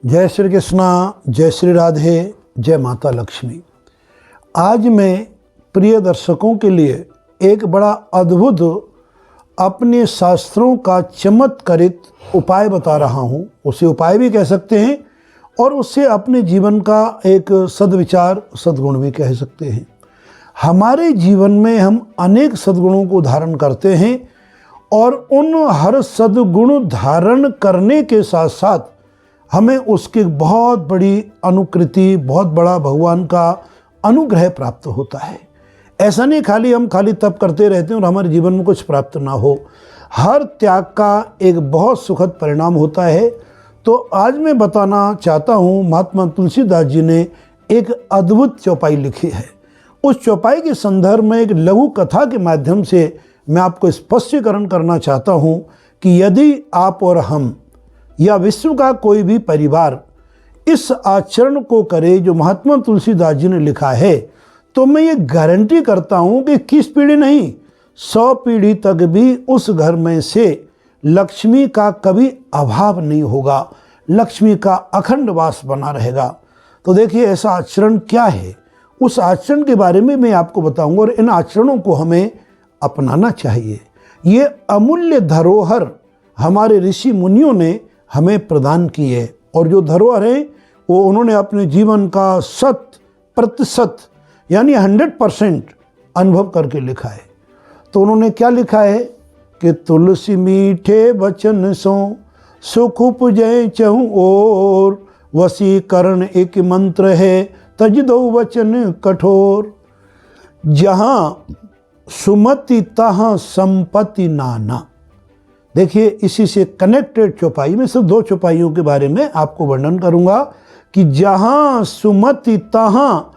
जय श्री कृष्णा, जय श्री राधे, जय माता लक्ष्मी। आज मैं प्रिय दर्शकों के लिए एक बड़ा अद्भुत अपने शास्त्रों का चमत्कारित उपाय बता रहा हूँ। उसे उपाय भी कह सकते हैं और उससे अपने जीवन का एक सद्विचार, सद्गुण भी कह सकते हैं। हमारे जीवन में हम अनेक सद्गुणों को धारण करते हैं और उन हर सद्गुण धारण करने के साथ साथ हमें उसकी बहुत बड़ी अनुकृति, बहुत बड़ा भगवान का अनुग्रह प्राप्त होता है। ऐसा नहीं हम खाली तप करते रहते हैं और हमारे जीवन में कुछ प्राप्त ना हो। हर त्याग का एक बहुत सुखद परिणाम होता है। तो आज मैं बताना चाहता हूँ, महात्मा तुलसीदास जी ने एक अद्भुत चौपाई लिखी है। उस चौपाई के संदर्भ में एक लघु कथा के माध्यम से मैं आपको स्पष्टीकरण करना चाहता हूँ कि यदि आप और हम या विश्व का कोई भी परिवार इस आचरण को करे जो महात्मा तुलसीदास जी ने लिखा है, तो मैं ये गारंटी करता हूँ कि 21 पीढ़ी नहीं, 100 पीढ़ी तक भी उस घर में से लक्ष्मी का कभी अभाव नहीं होगा, लक्ष्मी का अखंड वास बना रहेगा। तो देखिए ऐसा आचरण क्या है, उस आचरण के बारे में मैं आपको बताऊंगा और इन आचरणों को हमें अपनाना चाहिए। ये अमूल्य धरोहर हमारे ऋषि मुनियों ने हमें प्रदान की है और जो धरोहर है वो उन्होंने अपने जीवन का 100% यानी 100% अनुभव करके लिखा है। तो उन्होंने क्या लिखा है कि तुलसी मीठे वचन सो सुख उपजय चहु और वशीकरण एक मंत्र है तज दो वचन कठोर। जहाँ सुमति तहाँ संपत्ति नाना। देखिए इसी से कनेक्टेड चौपाई में सिर्फ 2 चौपाइयों के बारे में आपको वर्णन करूंगा कि जहाँ सुमति तहाँ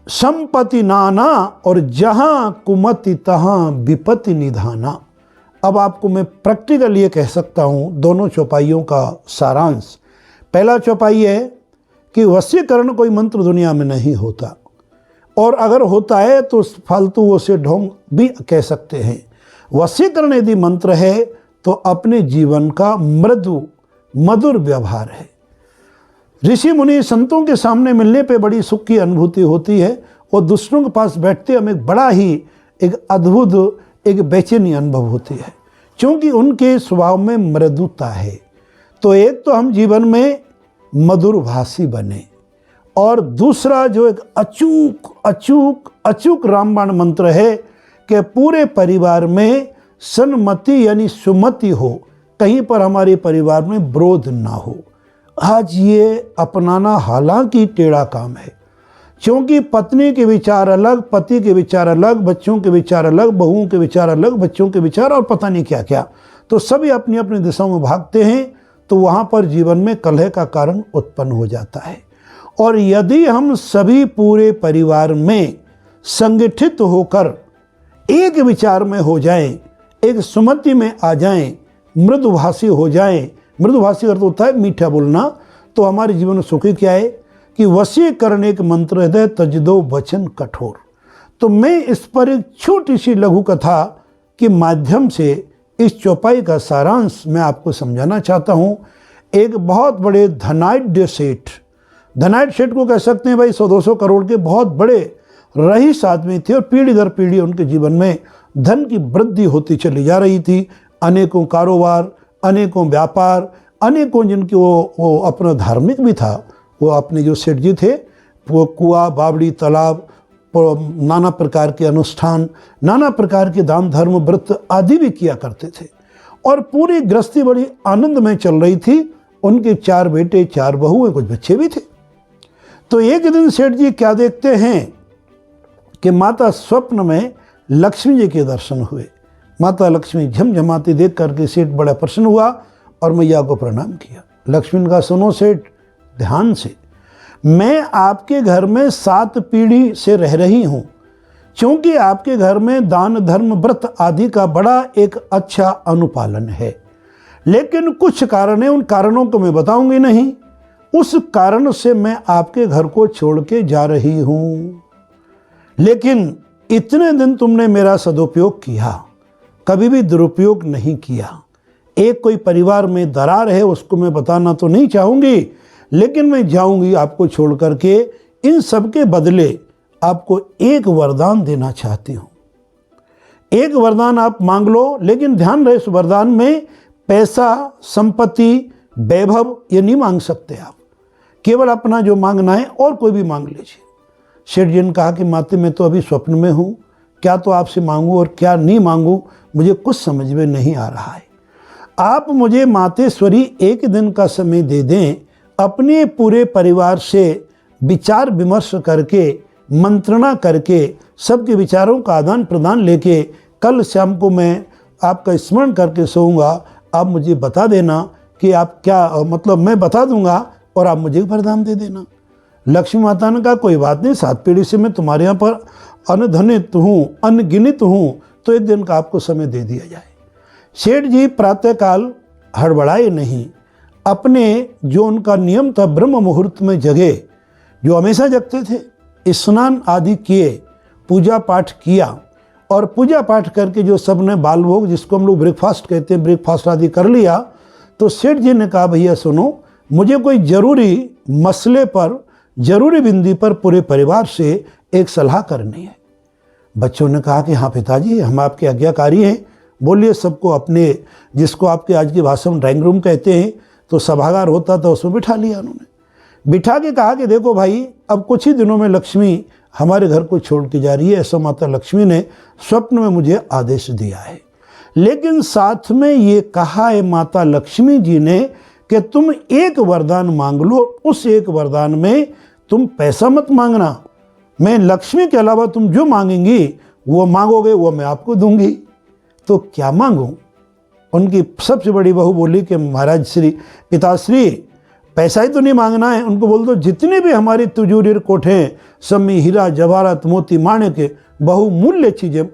संपत्ति नाना और जहाँ कुमति तहाँ विपत्ति निधाना। अब आपको मैं प्रैक्टिकल ये कह सकता हूँ दोनों चौपाइयों का सारांश। पहला चौपाई है कि वशीकरण कोई मंत्र दुनिया में नहीं होता और अगर होता है तो फालतू उसे ढोंग भी कह सकते हैं। वशीकरण यदि मंत्र है तो अपने जीवन का मृदु मधुर व्यवहार है। ऋषि मुनि संतों के सामने मिलने पे बड़ी सुख की अनुभूति होती है और दूसरों के पास बैठते हमें बड़ा ही एक अद्भुत एक बेचैनी अनुभव होती है, क्योंकि उनके स्वभाव में मृदुता है। तो एक तो हम जीवन में मधुर भाषी बने और दूसरा जो एक अचूक अचूक अचूक रामबाण मंत्र है कि पूरे परिवार में सन्मति यानी सुमति हो, कहीं पर हमारे परिवार में विरोध ना हो। आज ये अपनाना हालांकि टेढ़ा काम है, क्योंकि पत्नी के विचार अलग, पति के विचार अलग, बच्चों के विचार अलग, बहुओं के विचार अलग, बच्चों के विचार और पता नहीं क्या क्या। तो सभी अपनी अपनी दिशाओं में भागते हैं, तो वहाँ पर जीवन में कलह का कारण उत्पन्न हो जाता है। और यदि हम सभी पूरे परिवार में संगठित होकर एक विचार में हो जाएं, एक सुमति में आ जाएं, मृदुभाषी हो जाएं, मृदुभाषी अर्थ होता है मीठा बोलना, तो हमारे जीवन में सुखी क्या है कि वशीकरण एक मंत्र है तज दो वचन कठोर। तो मैं इस पर एक छोटी सी लघु कथा के माध्यम से इस चौपाई का सारांश मैं आपको समझाना चाहता हूँ। एक बहुत बड़े धनाढ्य सेठ को कह सकते हैं भाई, 100-200 करोड़ के बहुत बड़े रईस आदमी थे और पीढ़ी दर पीढ़ी उनके जीवन में धन की वृद्धि होती चली जा रही थी। अनेकों कारोबार, अनेकों व्यापार, अनेकों जिनकी वो अपना धार्मिक भी था। वो अपने जो सेठ जी थे वो कुआं, बावड़ी, तालाब, नाना प्रकार के अनुष्ठान, नाना प्रकार के दान धर्म व्रत आदि भी किया करते थे और पूरी गृहस्थी बड़ी आनंद में चल रही थी। उनके 4 बेटे, 4 बहुएं, कुछ बच्चे भी थे। तो एक दिन सेठ जी क्या देखते हैं कि माता स्वप्न में लक्ष्मी जी के दर्शन हुए। माता लक्ष्मी झमझमाती देख करके सेठ बड़ा प्रसन्न हुआ और मैया को प्रणाम किया। लक्ष्मी ने कहा, सुनो सेठ, ध्यान से, मैं आपके घर में 7 पीढ़ी से रह रही हूँ, क्योंकि आपके घर में दान धर्म व्रत आदि का बड़ा एक अच्छा अनुपालन है। लेकिन कुछ कारण है, उन कारणों को मैं बताऊंगी नहीं। उस कारण से मैं आपके घर को छोड़ के जा रही हूँ। लेकिन इतने दिन तुमने मेरा सदुपयोग किया, कभी भी दुरुपयोग नहीं किया। एक कोई परिवार में दरार है उसको मैं बताना तो नहीं चाहूँगी, लेकिन मैं जाऊंगी आपको छोड़ करके, इन सब के बदले आपको एक वरदान देना चाहती हूँ। एक वरदान आप मांग लो, लेकिन ध्यान रहे इस वरदान में पैसा, संपत्ति, वैभव ये नहीं मांग सकते आप। केवल अपना जो मांगना है और कोई भी मांग लीजिए। सेठ जी ने कहा कि माते मैं तो अभी स्वप्न में हूँ, क्या तो आपसे मांगूँ और क्या नहीं मांगूँ, मुझे कुछ समझ में नहीं आ रहा है। आप मुझे मातेश्वरी एक दिन का समय दे दें, अपने पूरे परिवार से विचार विमर्श करके, मंत्रणा करके, सबके विचारों का आदान प्रदान लेके कल शाम को मैं आपका स्मरण करके सोऊंगा। आप मुझे बता देना कि आप क्या, मतलब मैं बता दूंगा और आप मुझे वरदान दे देना। लक्ष्मी माता ने कहा कोई बात नहीं, 7 पीढ़ी से मैं तुम्हारे यहाँ पर अनधनित हूँ, अनगिनित हूँ, तो एक दिन का आपको समय दे दिया जाए। सेठ जी प्रातःकाल हड़बड़ाए नहीं, अपने जो उनका नियम था ब्रह्म मुहूर्त में जगे, जो हमेशा जगते थे, स्नान आदि किए, पूजा पाठ किया और पूजा पाठ करके जो सब ने बाल भोग, जिसको हम लोग ब्रेकफास्ट कहते हैं, ब्रेकफास्ट आदि कर लिया। तो सेठ जी ने कहा भैया सुनो, मुझे कोई ज़रूरी मसले पर, ज़रूरी बिंदी पर पूरे परिवार से एक सलाह करनी है। बच्चों ने कहा कि हाँ पिताजी, हम आपके आज्ञाकारी हैं, बोलिए। सबको अपने, जिसको आपके आज की भाषा में ड्राइंग रूम कहते हैं, तो सभागार होता था, उसमें बिठा लिया उन्होंने। बिठा के कहा कि देखो भाई, अब कुछ ही दिनों में लक्ष्मी हमारे घर को छोड़ के जा रही है, ऐसा माता लक्ष्मी ने स्वप्न में मुझे आदेश दिया है। लेकिन साथ में ये कहा है माता लक्ष्मी जी ने कि तुम एक वरदान मांग लो, उस एक वरदान में तुम पैसा मत मांगना, मैं लक्ष्मी के अलावा तुम जो मांगेंगी वो मांगोगे वो मैं आपको दूंगी। तो क्या मांगूं? उनकी सबसे बड़ी बहू बोली कि महाराज श्री, पिताश्री, पैसा ही तो नहीं मांगना है, उनको बोल दो जितने भी हमारी तिजोरी कोठे हैं, सब में हीरा जवाहरात मोती माणिक बहुमूल्य चीज़ें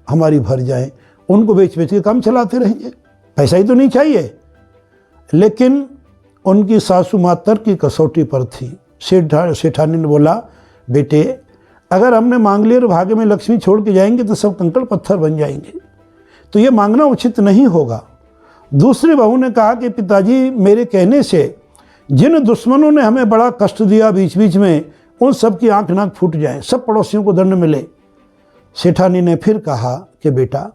हमारी भर जाएं, उनको बेच बेच के काम चलाते रहेंगे, पैसा ही तो नहीं चाहिए। लेकिन उनकी सासू माँ तर्क की कसौटी पर थी। सेठानी ने बोला बेटे, अगर हमने मांग लिया और भाग्य में लक्ष्मी छोड़ के जाएंगे तो सब कंकड़ पत्थर बन जाएंगे, तो ये मांगना उचित नहीं होगा। दूसरी बहू ने कहा कि पिताजी, मेरे कहने से जिन दुश्मनों ने हमें बड़ा कष्ट दिया बीच बीच में, उन सब की आंख नाक फूट जाए, सब पड़ोसियों को दंड मिले। सेठानी ने फिर कहा कि बेटा,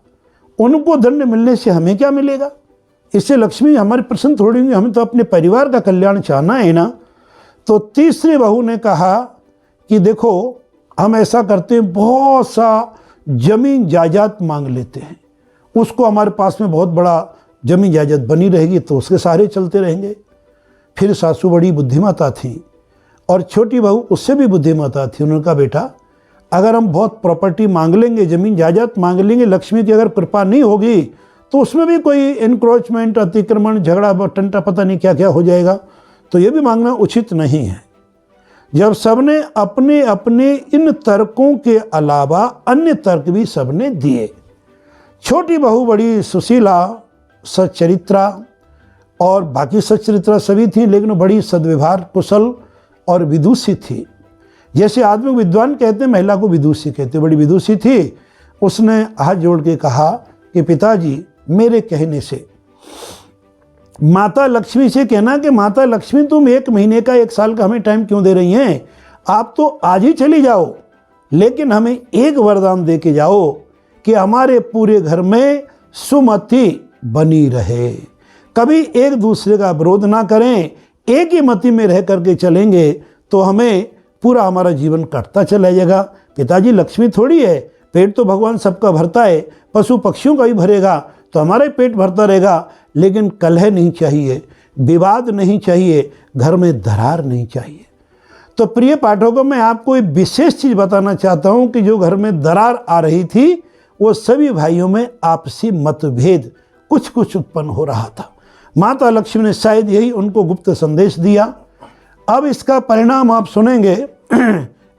उनको दंड मिलने से हमें क्या मिलेगा, इससे लक्ष्मी हमारे प्रसन्न थोड़ी होंगी, हमें तो अपने परिवार का कल्याण चाहना है ना। तो तीसरी बहू ने कहा कि देखो, हम ऐसा करते हैं, बहुत सा जमीन जायदाद मांग लेते हैं, उसको हमारे पास में बहुत बड़ा जमीन जायदाद बनी रहेगी तो उसके सहारे चलते रहेंगे। फिर सासू बड़ी बुद्धिमाता थी और छोटी बहू उससे भी बुद्धिमाता थी। उन्होंने कहा बेटा, अगर हम बहुत प्रॉपर्टी मांग लेंगे, जमीन जायदाद मांग लेंगे, लक्ष्मी की अगर कृपा नहीं होगी तो उसमें भी कोई इंक्रोचमेंट, अतिक्रमण, झगड़ा, टंटा, पता नहीं क्या क्या हो जाएगा, तो ये भी मांगना उचित नहीं है। जब सबने अपने अपने इन तर्कों के अलावा अन्य तर्क भी सबने दिए। छोटी बहू बड़ी सुशीला, सच्चरित्रा और बाकी सच्चरित्रा सभी थी, लेकिन बड़ी सद्व्यवहार, कुशल और विदुषी थी। जैसे आदमी को विद्वान कहते हैं, महिला को विदुषी कहते, बड़ी विदुषी थी। उसने हाथ जोड़ के कहा कि पिताजी, मेरे कहने से माता लक्ष्मी से कहना कि माता लक्ष्मी, तुम 1 महीने का 1 साल का हमें टाइम क्यों दे रही हैं, आप तो आज ही चली जाओ, लेकिन हमें एक वरदान दे के जाओ कि हमारे पूरे घर में सुमति बनी रहे, कभी एक दूसरे का विरोध ना करें, एक ही मति में रह करके चलेंगे तो हमें पूरा हमारा जीवन कटता चला जाएगा। पिताजी, लक्ष्मी थोड़ी है, पेट तो भगवान सबका भरता है, पशु पक्षियों का भी भरेगा तो हमारा ही पेट भरता रहेगा, लेकिन कलह नहीं चाहिए, विवाद नहीं चाहिए, घर में दरार नहीं चाहिए। तो प्रिय पाठकों, मैं आपको एक विशेष चीज़ बताना चाहता हूँ कि जो घर में दरार आ रही थी, वो सभी भाइयों में आपसी मतभेद कुछ कुछ उत्पन्न हो रहा था। माता लक्ष्मी ने शायद यही उनको गुप्त संदेश दिया। अब इसका परिणाम आप सुनेंगे।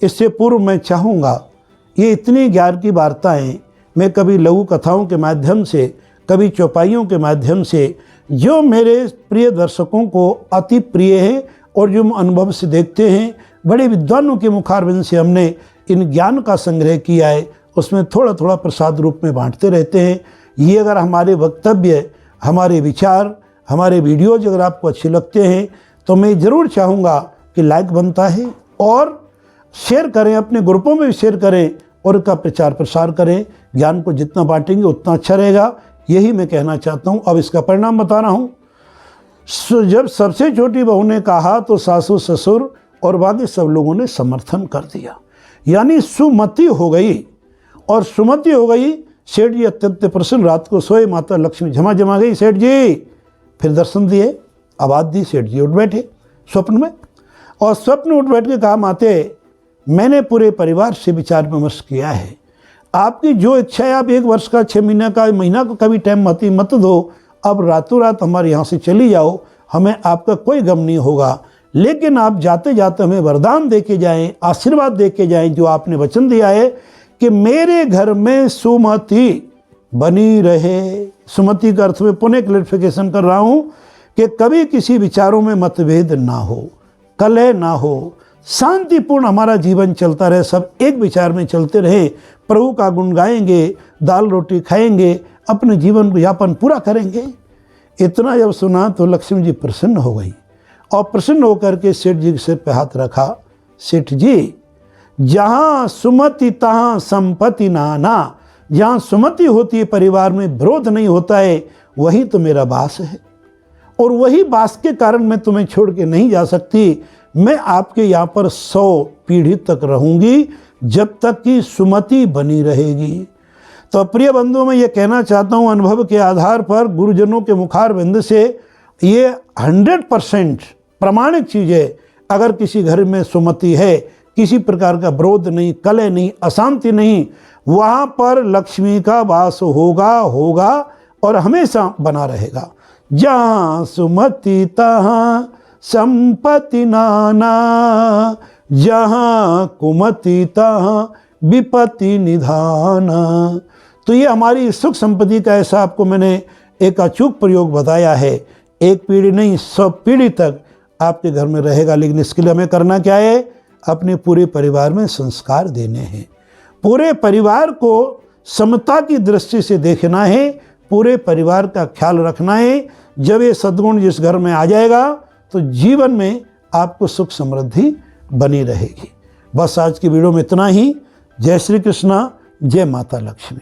इससे पूर्व मैं चाहूँगा, ये इतनी ज्ञान की वार्ताएं मैं कभी लघु कथाओं के माध्यम से, कभी चौपाइयों के माध्यम से, जो मेरे प्रिय दर्शकों को अति प्रिय है और जो अनुभव से देखते हैं, बड़े विद्वानों के मुखारबिंद से हमने इन ज्ञान का संग्रह किया है, उसमें थोड़ा थोड़ा प्रसाद रूप में बांटते रहते हैं। ये अगर हमारे वक्तव्य, हमारे विचार, हमारे वीडियोज अगर आपको अच्छे लगते हैं तो मैं ज़रूर चाहूँगा कि लाइक बनता है और शेयर करें, अपने ग्रुपों में भी शेयर करें और इसका प्रचार प्रसार करें। ज्ञान को जितना बांटेंगे उतना अच्छा रहेगा, यही मैं कहना चाहता हूँ। अब इसका परिणाम बता रहा हूँ। जब सबसे छोटी बहू ने कहा तो सासू ससुर और बाकी सब लोगों ने समर्थन कर दिया, यानी सुमति हो गई। और सुमति हो गई, सेठ जी अत्यंत प्रसन्न, रात को सोए, माता लक्ष्मी झमा गई सेठ जी। फिर दर्शन दिए, आवाज़ दी, सेठ जी उठ बैठे स्वप्न में, और स्वप्न उठ बैठ के कहा, माते मैंने पूरे परिवार से विचार विमर्श किया है, आपकी जो इच्छा है, आप 1 वर्ष का, 6 महीने का, महीना का कभी टाइम मत दो, अब रातों रात हमारे यहाँ से चली जाओ, हमें आपका कोई गम नहीं होगा, लेकिन आप जाते जाते हमें वरदान दे के जाएँ, आशीर्वाद दे के जाएँ, जो आपने वचन दिया है कि मेरे घर में सुमति बनी रहे। सुमति का अर्थ में पुनः क्लैरिफिकेशन कर रहा हूँ कि कभी किसी विचारों में मतभेद ना हो, कलह ना हो, शांतिपूर्ण हमारा जीवन चलता रहे, सब एक विचार में चलते रहे, प्रभु का गुण गाएंगे, दाल रोटी खाएंगे, अपने जीवन को यापन पूरा करेंगे। इतना जब सुना तो लक्ष्मी जी प्रसन्न हो गई और प्रसन्न होकर के सेठ जी के सिर पे हाथ रखा। सेठ जी, जहाँ सुमति तहाँ संपत्ति नाना, जहाँ सुमति होती है परिवार में, विरोध नहीं होता है, वही तो मेरा वास है, और वही वास के कारण मैं तुम्हें छोड़ के नहीं जा सकती। मैं आपके यहाँ पर 100 पीढ़ी तक रहूँगी, जब तक कि सुमति बनी रहेगी। तो प्रिय बंधुओं, मैं ये कहना चाहता हूँ, अनुभव के आधार पर गुरुजनों के मुखार बिंद से ये 100% प्रमाणिक चीज़ है। अगर किसी घर में सुमति है, किसी प्रकार का विरोध नहीं, कलह नहीं, अशांति नहीं, वहाँ पर लक्ष्मी का वास होगा और हमेशा बना रहेगा। जहाँ सुमति तहाँ संपत्ति नाना, जहाँ कुमति तहाँ विपत्ति निधाना। तो ये हमारी सुख संपत्ति का ऐसा आपको मैंने एक अचूक प्रयोग बताया है। एक पीढ़ी नहीं, 100 पीढ़ी तक आपके घर में रहेगा। लेकिन इसके लिए हमें करना क्या है? अपने पूरे परिवार में संस्कार देने हैं, पूरे परिवार को समता की दृष्टि से देखना है, पूरे परिवार का ख्याल रखना है। जब ये सद्गुण जिस घर में आ जाएगा तो जीवन में आपको सुख समृद्धि बनी रहेगी। बस आज की वीडियो में इतना ही। जय श्री कृष्णा, जय माता लक्ष्मी।